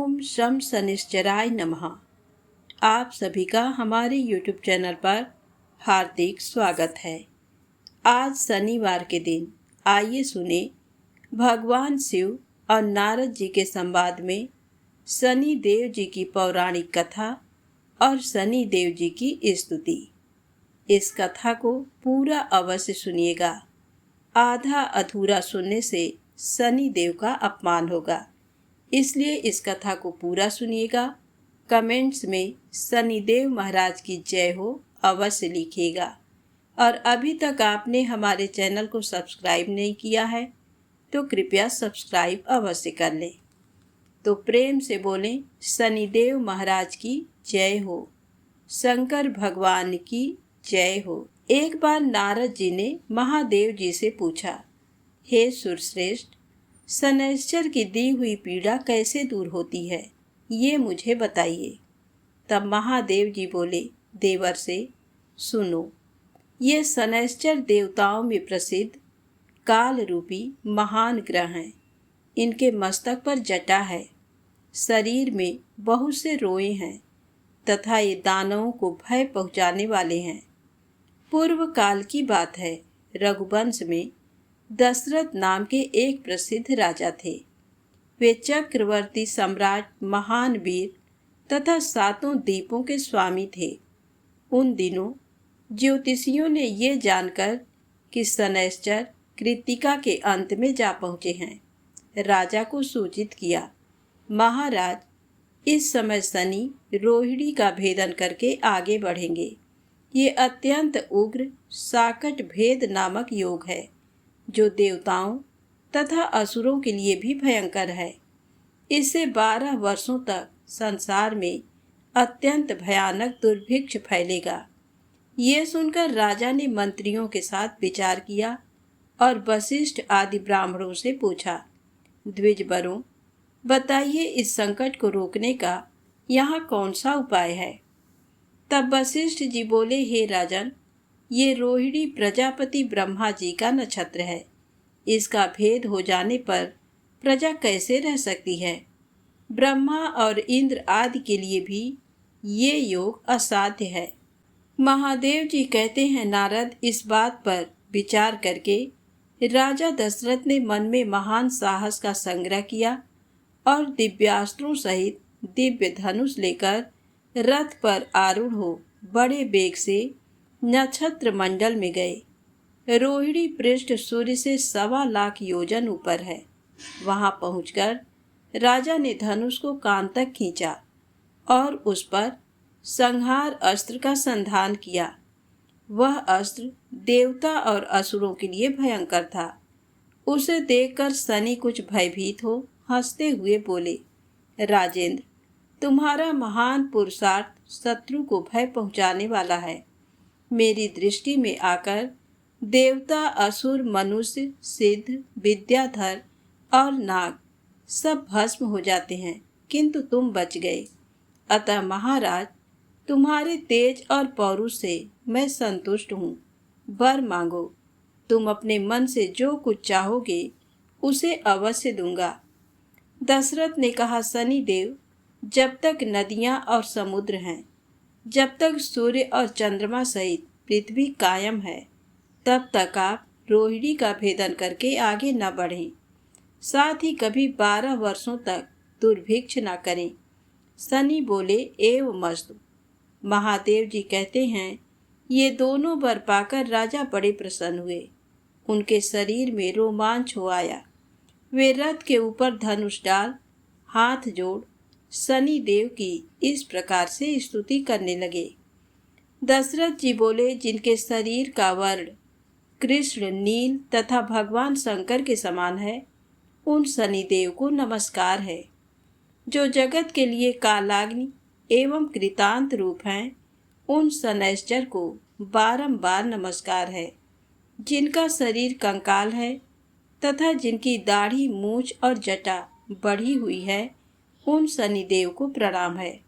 ओम शम शनिश्चराय नमः। आप सभी का हमारे YouTube चैनल पर हार्दिक स्वागत है। आज शनिवार के दिन आइए सुने भगवान शिव और नारद जी के संवाद में शनि देव जी की पौराणिक कथा और शनि देव जी की स्तुति। इस कथा को पूरा अवश्य सुनिएगा। आधा अधूरा सुनने से शनि देव का अपमान होगा, इसलिए इस कथा को पूरा सुनिएगा। कमेंट्स में शनिदेव महाराज की जय हो अवश्य लिखिएगा। और अभी तक आपने हमारे चैनल को सब्सक्राइब नहीं किया है तो कृपया सब्सक्राइब अवश्य कर लें। तो प्रेम से बोलें, शनिदेव महाराज की जय हो, शंकर भगवान की जय हो। एक बार नारद जी ने महादेव जी से पूछा, हे सुरश्रेष्ठ, शनैश्चर की दी हुई पीड़ा कैसे दूर होती है, ये मुझे बताइए। तब महादेव जी बोले, देवर से सुनो, ये शनैश्चर देवताओं में प्रसिद्ध काल रूपी महान ग्रह हैं। इनके मस्तक पर जटा है, शरीर में बहुत से रोए हैं तथा ये दानवों को भय पहुंचाने वाले हैं। पूर्व काल की बात है, रघुवंश में दशरथ नाम के एक प्रसिद्ध राजा थे। वे चक्रवर्ती सम्राट, महान वीर तथा 7 द्वीपों के स्वामी थे। उन दिनों ज्योतिषियों ने ये जानकर कि शनैश्चर कृत्तिका के अंत में जा पहुँचे हैं, राजा को सूचित किया, महाराज, इस समय शनि रोहिणी का भेदन करके आगे बढ़ेंगे। ये अत्यंत उग्र साकट भेद नामक योग है, जो देवताओं तथा असुरों के लिए भी भयंकर है। इससे 12 वर्षों तक संसार में अत्यंत भयानक दुर्भिक्ष फैलेगा। ये सुनकर राजा ने मंत्रियों के साथ विचार किया और वशिष्ठ आदि ब्राह्मणों से पूछा, द्विजवरों, बताइए इस संकट को रोकने का यहाँ कौन सा उपाय है। तब वशिष्ठ जी बोले, हे राजन, ये रोहिणी प्रजापति ब्रह्मा जी का नक्षत्र है। इसका भेद हो जाने पर प्रजा कैसे रह सकती है। ब्रह्मा और इंद्र आदि के लिए भी ये योग असाध्य है। महादेव जी कहते हैं, नारद, इस बात पर विचार करके राजा दशरथ ने मन में महान साहस का संग्रह किया और दिव्यास्त्रों सहित दिव्य धनुष लेकर रथ पर आरूढ़ हो बड़े वेग से नक्षत्र मंडल में गए। रोहिणी पृष्ठ सूर्य से 1.25 लाख योजन ऊपर है। वहां पहुंचकर राजा ने धनुष को कान तक खींचा और उस पर संहार अस्त्र का संधान किया। वह अस्त्र देवता और असुरों के लिए भयंकर था। उसे देखकर शनि कुछ भयभीत हो हंसते हुए बोले, राजेंद्र, तुम्हारा महान पुरुषार्थ शत्रु को भय पहुंचाने वाला है। मेरी दृष्टि में आकर देवता, असुर, मनुष्य, सिद्ध, विद्याधर और नाग सब भस्म हो जाते हैं, किंतु तुम बच गए। अतः महाराज, तुम्हारे तेज और पौरुष से मैं संतुष्ट हूँ। वर मांगो, तुम अपने मन से जो कुछ चाहोगे उसे अवश्य दूंगा। दशरथ ने कहा, शनिदेव, जब तक नदियाँ और समुद्र हैं, जब तक सूर्य और चंद्रमा सहित पृथ्वी कायम है, तब तक आप रोहिणी का भेदन करके आगे न बढ़ें। साथ ही कभी 12 वर्षों तक दुर्भिक्ष न करें। शनि बोले, एवमस्तु। महादेव जी कहते हैं, ये दोनों वर पाकर राजा बड़े प्रसन्न हुए। उनके शरीर में रोमांच हो आया। वे रथ के ऊपर धनुष डाल हाथ जोड़ शनि देव की इस प्रकार से स्तुति करने लगे। दशरथ जी बोले, जिनके शरीर का वर्ण कृष्ण, नील तथा भगवान शंकर के समान है, उन शनिदेव को नमस्कार है। जो जगत के लिए कालाग्नि एवं कृतांत रूप हैं, उन शनैश्चर को बारंबार नमस्कार है। जिनका शरीर कंकाल है तथा जिनकी दाढ़ी, मूछ और जटा बढ़ी हुई है, उन शनिदेव को प्रणाम है।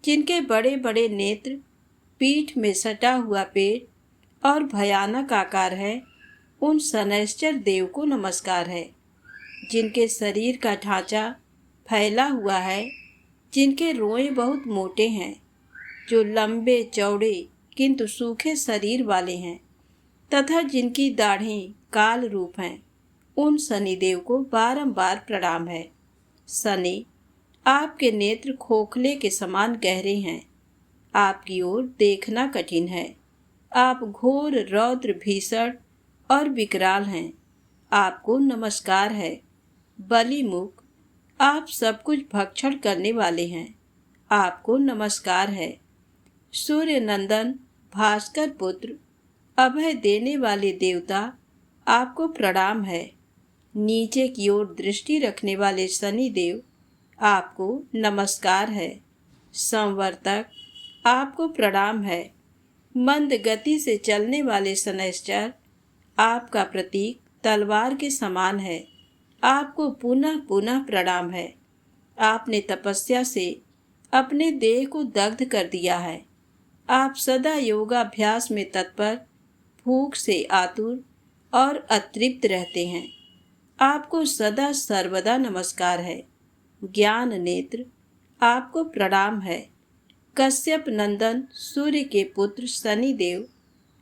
जिनके बड़े बड़े नेत्र, पीठ में सटा हुआ पेट और भयानक आकार है, उन शनैश्चर देव को नमस्कार है। जिनके शरीर का ढांचा फैला हुआ है जिनके रोए बहुत मोटे हैं, जो लंबे चौड़े किंतु सूखे शरीर वाले हैं तथा जिनकी दाढ़ें काल रूप हैं, उन शनिदेव को बारंबार प्रणाम है। शनि, आपके नेत्र खोखले के समान गहरे हैं, आपकी ओर देखना कठिन है। आप घोर रौद्र भीषण और विकराल हैं, आपको नमस्कार है। बलि मुख, आप सब कुछ भक्षण करने वाले हैं, आपको नमस्कार है। सूर्य नंदन, भास्कर पुत्र, अभय देने वाले देवता, आपको प्रणाम है। नीचे की ओर दृष्टि रखने वाले शनि देव, आपको नमस्कार है। संवर्तक, आपको प्रणाम है। मंद गति से चलने वाले शनैश्चर, आपका प्रतीक तलवार के समान है, आपको पुनः पुनः प्रणाम है। आपने तपस्या से अपने देह को दग्ध कर दिया है। आप सदा योगाभ्यास में तत्पर, भूख से आतुर और अतृप्त रहते हैं। आपको सदा सर्वदा नमस्कार है। ज्ञान नेत्र, आपको प्रणाम है। कश्यप नंदन सूर्य के पुत्र शनि देव,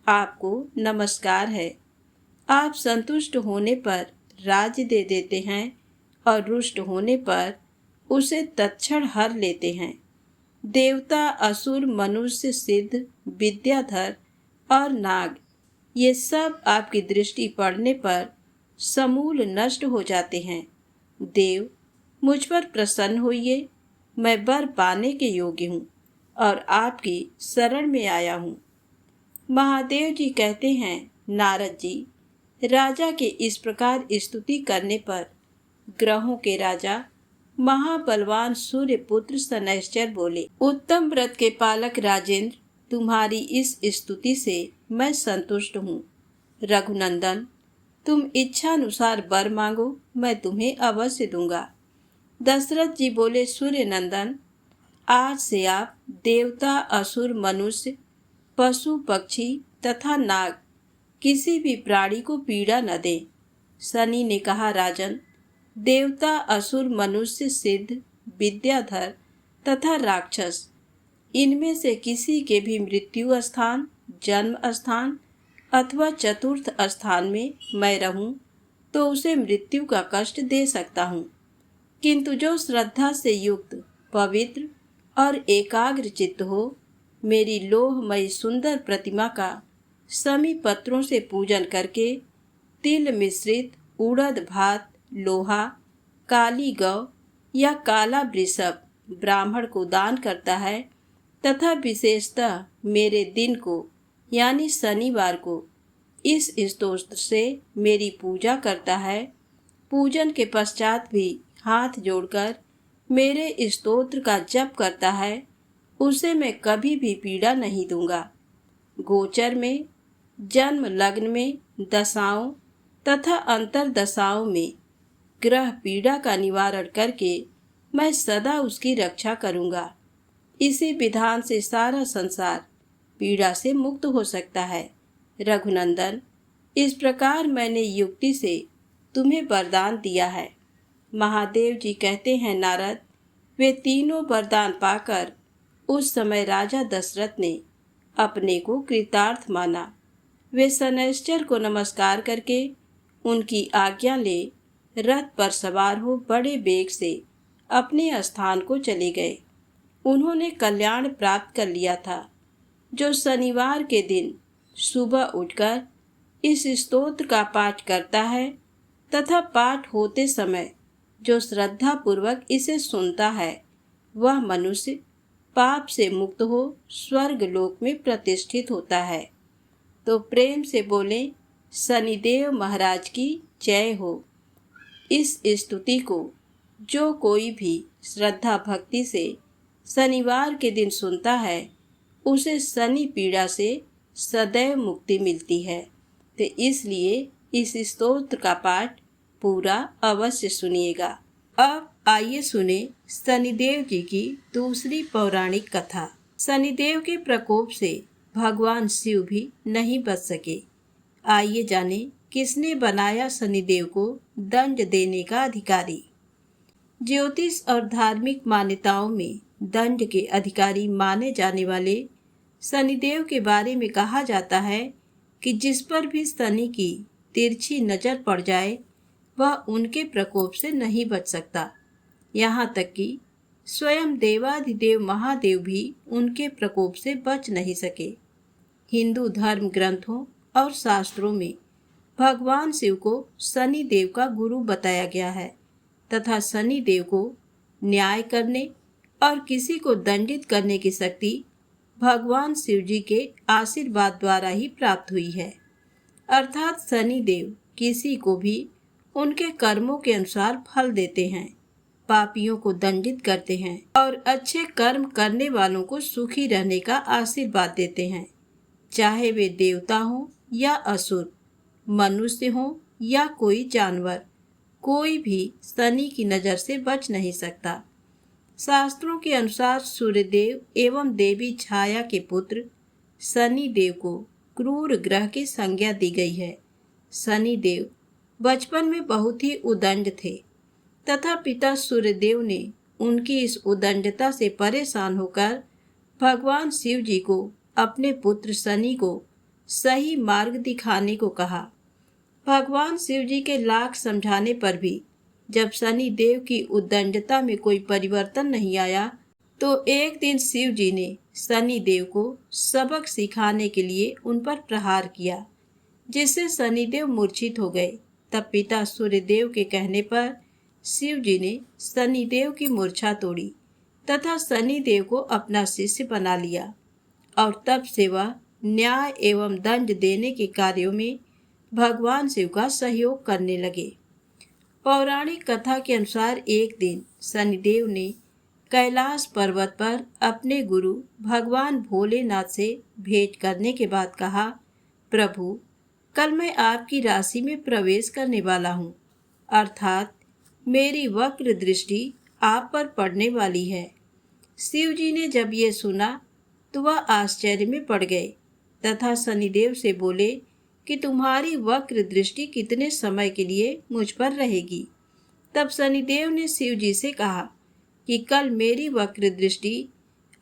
आपको नमस्कार है। आप संतुष्ट होने पर राज्य दे देते हैं और रुष्ट होने पर उसे तत्क्षण हर लेते हैं। देवता, असुर, मनुष्य, सिद्ध, विद्याधर और नाग, ये सब आपकी दृष्टि पड़ने पर समूल नष्ट हो जाते हैं। देव, मुझ पर प्रसन्न होइए, मैं वर पाने के योग्य हूँ और आपकी शरण में आया हूँ। महादेव जी कहते हैं, नारद जी, राजा के इस प्रकार स्तुति करने पर ग्रहों के राजा महाबलवान सूर्य पुत्र शनैश्चर बोले, उत्तम व्रत के पालक राजेंद्र, तुम्हारी इस स्तुति से मैं संतुष्ट हूँ। रघुनंदन, तुम इच्छानुसार वर मांगो, मैं तुम्हें अवश्य दूंगा। दशरथ जी बोले, सूर्य नंदन, आज से आप देवता, असुर, मनुष्य, पशु, पक्षी तथा नाग, किसी भी प्राणी को पीड़ा न दें। शनि ने कहा, राजन, देवता, असुर, मनुष्य, सिद्ध, विद्याधर तथा राक्षस, इनमें से किसी के भी मृत्यु स्थान, जन्म स्थान अथवा चतुर्थ स्थान में मैं रहूं तो उसे मृत्यु का कष्ट दे सकता हूँ, किंतु जो श्रद्धा से युक्त, पवित्र और एकाग्र चित्त हो, मेरी लोहमयी सुंदर प्रतिमा का समी पत्रों से पूजन करके तिल मिश्रित उड़द भात, लोहा, काली गौ या काला वृषभ ब्राह्मण को दान करता है तथा विशेषतः मेरे दिन को यानी शनिवार को इस स्तोत्र से मेरी पूजा करता है, पूजन के पश्चात भी हाथ जोड़कर मेरे स्तोत्र का जप करता है, उसे मैं कभी भी पीड़ा नहीं दूंगा। गोचर में, जन्म लग्न में, दशाओं तथा अंतर दशाओं में ग्रह पीड़ा का निवारण करके मैं सदा उसकी रक्षा करूंगा। इसी विधान से सारा संसार पीड़ा से मुक्त हो सकता है। रघुनंदन, इस प्रकार मैंने युक्ति से तुम्हें वरदान दिया है। महादेव जी कहते हैं, नारद, वे तीनों वरदान पाकर उस समय राजा दशरथ ने अपने को कृतार्थ माना। वे शनैश्चर को नमस्कार करके उनकी आज्ञा ले रथ पर सवार हो बड़े वेग से अपने स्थान को चले गए। उन्होंने कल्याण प्राप्त कर लिया था। जो शनिवार के दिन सुबह उठकर इस स्तोत्र का पाठ करता है तथा पाठ होते समय जो श्रद्धा पूर्वक इसे सुनता है, वह मनुष्य पाप से मुक्त हो स्वर्ग लोक में प्रतिष्ठित होता है। तो प्रेम से बोले, शनिदेव महाराज की जय हो। इस स्तुति को जो कोई भी श्रद्धा भक्ति से शनिवार के दिन सुनता है, उसे शनि पीड़ा से सदैव मुक्ति मिलती है। तो इसलिए इस स्तोत्र का पाठ पूरा अवश्य सुनिएगा। अब आइए सुने शनिदेव जी की दूसरी पौराणिक कथा। शनिदेव के प्रकोप से भगवान शिव भी नहीं बच सके। आइए जाने किसने बनाया शनिदेव को दंड देने का अधिकारी। ज्योतिष और धार्मिक मान्यताओं में दंड के अधिकारी माने जाने वाले शनिदेव के बारे में कहा जाता है कि जिस पर भी शनि की तिरछी नजर पड़ जाए वह उनके प्रकोप से नहीं बच सकता। यहाँ तक कि स्वयं देवाधिदेव महादेव भी उनके प्रकोप से बच नहीं सके। हिंदू धर्म ग्रंथों और शास्त्रों में भगवान शिव को शनि देव का गुरु बताया गया है तथा शनि देव को न्याय करने और किसी को दंडित करने की शक्ति भगवान शिव जी के आशीर्वाद द्वारा ही प्राप्त हुई है। अर्थात शनि देव किसी को भी उनके कर्मों के अनुसार फल देते हैं, पापियों को दंडित करते हैं और अच्छे कर्म करने वालों को सुखी रहने का आशीर्वाद देते हैं। चाहे वे देवता हों या असुर, मनुष्य हों या कोई जानवर, कोई भी शनि की नज़र से बच नहीं सकता। शास्त्रों के अनुसार सूर्यदेव एवं देवी छाया के पुत्र शनि देव को क्रूर ग्रह की संज्ञा दी गई है। शनि देव बचपन में बहुत ही उदंड थे तथा पिता सूर्यदेव ने उनकी इस उदंडता से परेशान होकर भगवान शिव जी को अपने पुत्र शनि को सही मार्ग दिखाने को कहा। भगवान शिव जी के लाख समझाने पर भी जब शनि देव की उद्दंडता में कोई परिवर्तन नहीं आया तो एक दिन शिव जी ने शनि देव को सबक सिखाने के लिए उन पर प्रहार किया, जिससे शनि देव मूर्छित हो गए। तब पिता सूर्यदेव के कहने पर शिव जी ने शनि देव की मूर्छा तोड़ी तथा शनि देव को अपना शिष्य बना लिया और तब से वह न्याय एवं दंड देने के कार्यों में भगवान शिव का सहयोग करने लगे। पौराणिक कथा के अनुसार एक दिन शनिदेव ने कैलाश पर्वत पर अपने गुरु भगवान भोलेनाथ से भेंट करने के बाद कहा, प्रभु, कल मैं आपकी राशि में प्रवेश करने वाला हूँ, अर्थात मेरी वक्र दृष्टि आप पर पड़ने वाली है। शिव जी ने जब ये सुना तो वह आश्चर्य में पड़ गए तथा शनिदेव से बोले कि तुम्हारी वक्र दृष्टि कितने समय के लिए मुझ पर रहेगी। तब शनिदेव ने शिव जी से कहा कि कल मेरी वक्र दृष्टि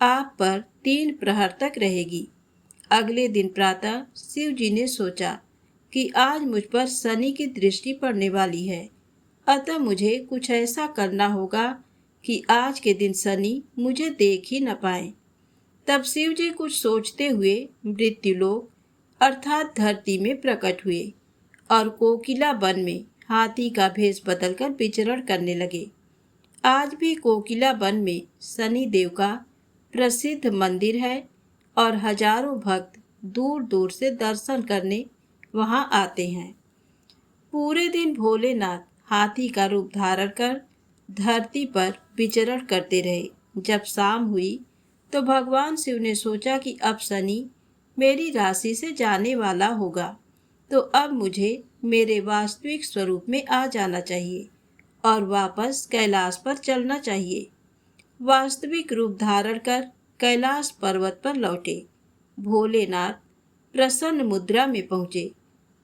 आप पर 3 प्रहर तक रहेगी। अगले दिन प्रातः शिव जी ने सोचा कि आज मुझ पर शनि की दृष्टि पड़ने वाली है, अतः मुझे कुछ ऐसा करना होगा कि आज के दिन शनि मुझे देख ही न पाए। तब शिव जी कुछ सोचते हुए मृत्युलोक अर्थात धरती में प्रकट हुए और कोकिला वन में हाथी का भेष बदलकर विचरण करने लगे। आज भी कोकिला वन में शनि देव का प्रसिद्ध मंदिर है और हजारों भक्त दूर दूर से दर्शन करने वहां आते हैं। पूरे दिन भोलेनाथ हाथी का रूप धारण कर धरती पर विचरण करते रहे। जब शाम हुई तो भगवान शिव ने सोचा कि अब शनि मेरी राशि से जाने वाला होगा, तो अब मुझे मेरे वास्तविक स्वरूप में आ जाना चाहिए और वापस कैलाश पर चलना चाहिए। वास्तविक रूप धारण कर कैलाश पर्वत पर लौटे। भोलेनाथ प्रसन्न मुद्रा में पहुँचे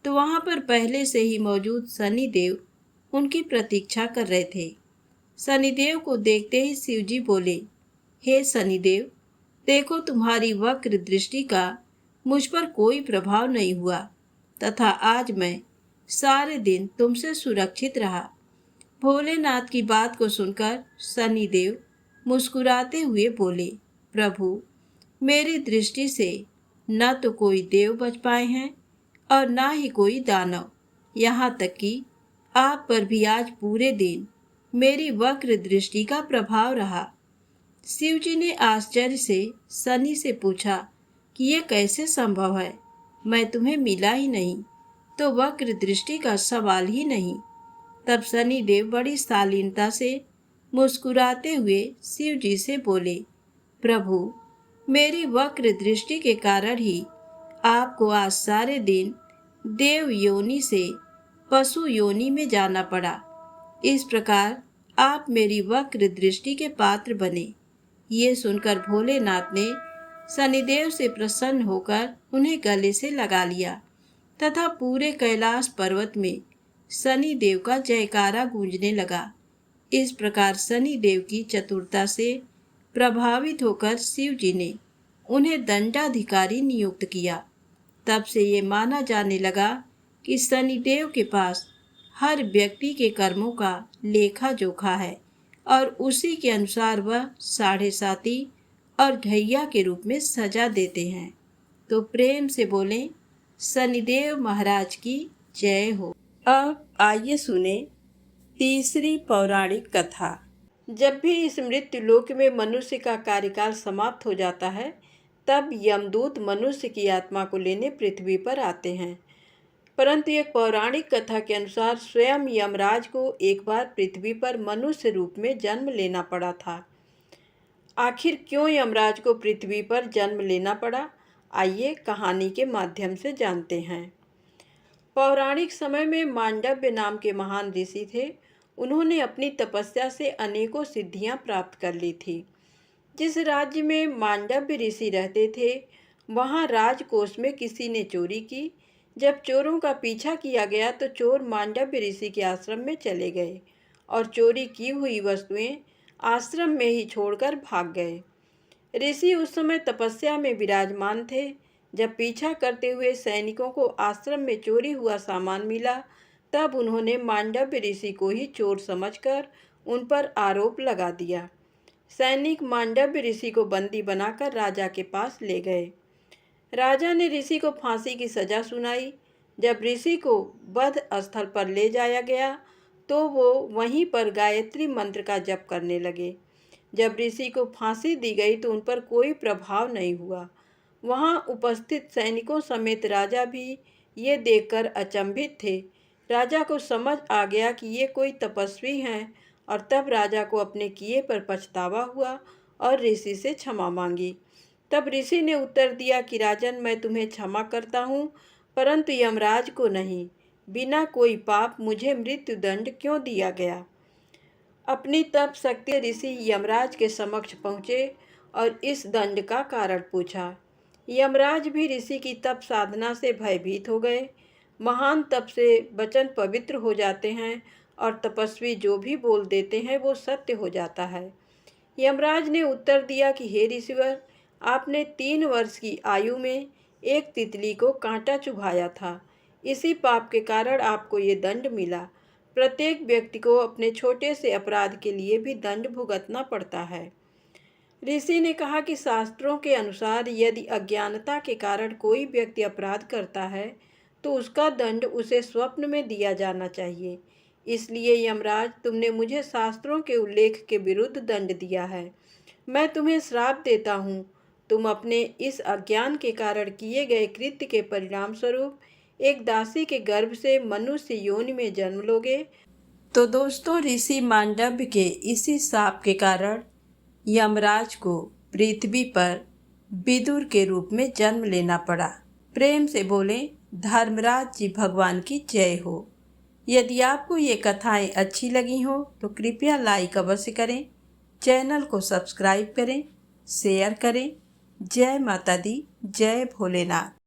तो वहाँ पर पहले से ही मौजूद शनिदेव उनकी प्रतीक्षा कर रहे थे। शनिदेव को देखते ही शिवजी बोले, हे शनिदेव, देखो तुम्हारी वक्र दृष्टि का मुझ पर कोई प्रभाव नहीं हुआ तथा आज मैं सारे दिन तुमसे सुरक्षित रहा। भोलेनाथ की बात को सुनकर शनिदेव मुस्कुराते हुए बोले, प्रभु, मेरी दृष्टि से न तो कोई देव बच पाए हैं और न ही कोई दानव, यहाँ तक कि आप पर भी आज पूरे दिन मेरी वक्र दृष्टि का प्रभाव रहा। शिव जी ने आश्चर्य से शनि से पूछा कि ये कैसे संभव है, मैं तुम्हें मिला ही नहीं, तो वक्र दृष्टि का सवाल ही नहीं। तब शनिदेव बड़ी शालीनता से मुस्कुराते हुए शिव जी से बोले, प्रभु, मेरी वक्र दृष्टि के कारण ही आपको आज सारे दिन देव योनि से पशु योनि में जाना पड़ा। इस प्रकार आप मेरी वक्र दृष्टि के पात्र बने। ये सुनकर भोलेनाथ ने शनिदेव से प्रसन्न होकर उन्हें गले से लगा लिया तथा पूरे कैलाश पर्वत में शनिदेव का जयकारा गूंजने लगा। इस प्रकार शनि देव की चतुरता से प्रभावित होकर शिव जी ने उन्हें दंडाधिकारी नियुक्त किया। तब से ये माना जाने लगा कि शनिदेव के पास हर व्यक्ति के कर्मों का लेखा जोखा है और उसी के अनुसार वह साढ़े साती और ढैया के रूप में सजा देते हैं। तो प्रेम से बोलें शनिदेव महाराज की जय हो। अब आइए सुने तीसरी पौराणिक कथा। जब भी इस मृत्यु लोक में मनुष्य का कार्यकाल समाप्त हो जाता है, तब यमदूत मनुष्य की आत्मा को लेने पृथ्वी पर आते हैं। परंतु एक पौराणिक कथा के अनुसार स्वयं यमराज को एक बार पृथ्वी पर मनुष्य रूप में जन्म लेना पड़ा था। आखिर क्यों यमराज को पृथ्वी पर जन्म लेना पड़ा, आइए कहानी के माध्यम से जानते हैं। पौराणिक समय में मांडव्य नाम के महान ऋषि थे। उन्होंने अपनी तपस्या से अनेकों सिद्धियां प्राप्त कर ली थी। जिस राज्य में मांडव्य ऋषि रहते थे, वहां राजकोष में किसी ने चोरी की। जब चोरों का पीछा किया गया तो चोर मांडव्य ऋषि के आश्रम में चले गए और चोरी की हुई वस्तुएं आश्रम में ही छोड़कर भाग गए। ऋषि उस समय तपस्या में विराजमान थे। जब पीछा करते हुए सैनिकों को आश्रम में चोरी हुआ सामान मिला, तब उन्होंने मांडव्य ऋषि को ही चोर समझकर उन पर आरोप लगा दिया। सैनिक मांडव्य ऋषि को बंदी बनाकर राजा के पास ले गए। राजा ने ऋषि को फांसी की सजा सुनाई। जब ऋषि को वध स्थल पर ले जाया गया तो वो वहीं पर गायत्री मंत्र का जप करने लगे। जब ऋषि को फांसी दी गई तो उन पर कोई प्रभाव नहीं हुआ। वहां उपस्थित सैनिकों समेत राजा भी ये देखकर अचंभित थे। राजा को समझ आ गया कि ये कोई तपस्वी हैं और तब राजा को अपने किए पर पछतावा हुआ और ऋषि से क्षमा मांगी। तब ऋषि ने उत्तर दिया कि राजन, मैं तुम्हें क्षमा करता हूँ, परंतु यमराज को नहीं। बिना कोई पाप मुझे मृत्यु दंड क्यों दिया गया। अपनी तप शक्ति ऋषि यमराज के समक्ष पहुँचे और इस दंड का कारण पूछा। यमराज भी ऋषि की तप साधना से भयभीत हो गए। महान तप से वचन पवित्र हो जाते हैं और तपस्वी जो भी बोल देते हैं वो सत्य हो जाता है। यमराज ने उत्तर दिया कि हे ऋषिवर, आपने 3 वर्ष की आयु में एक तितली को कांटा चुभाया था। इसी पाप के कारण आपको ये दंड मिला। प्रत्येक व्यक्ति को अपने छोटे से अपराध के लिए भी दंड भुगतना पड़ता है। ऋषि ने कहा कि शास्त्रों के अनुसार यदि अज्ञानता के कारण कोई व्यक्ति अपराध करता है तो उसका दंड उसे स्वप्न में दिया जाना चाहिए। इसलिए यमराज, तुमने मुझे शास्त्रों के उल्लेख के विरुद्ध दंड दिया है। मैं तुम्हें श्राप देता हूँ। तुम अपने इस अज्ञान के कारण किए गए कृत्य के परिणाम स्वरूप एक दासी के गर्भ से मनुष्य योनि में जन्म लोगे। तो दोस्तों, ऋषि मांडव्य के इसी शाप के कारण यमराज को पृथ्वी पर विदुर के रूप में जन्म लेना पड़ा। प्रेम से बोलें धर्मराज जी भगवान की जय हो। यदि आपको ये कथाएं अच्छी लगी हो तो कृपया लाइक अवश्य करें, चैनल को सब्सक्राइब करें, शेयर करें। जय माता दी, जय भोलेनाथ।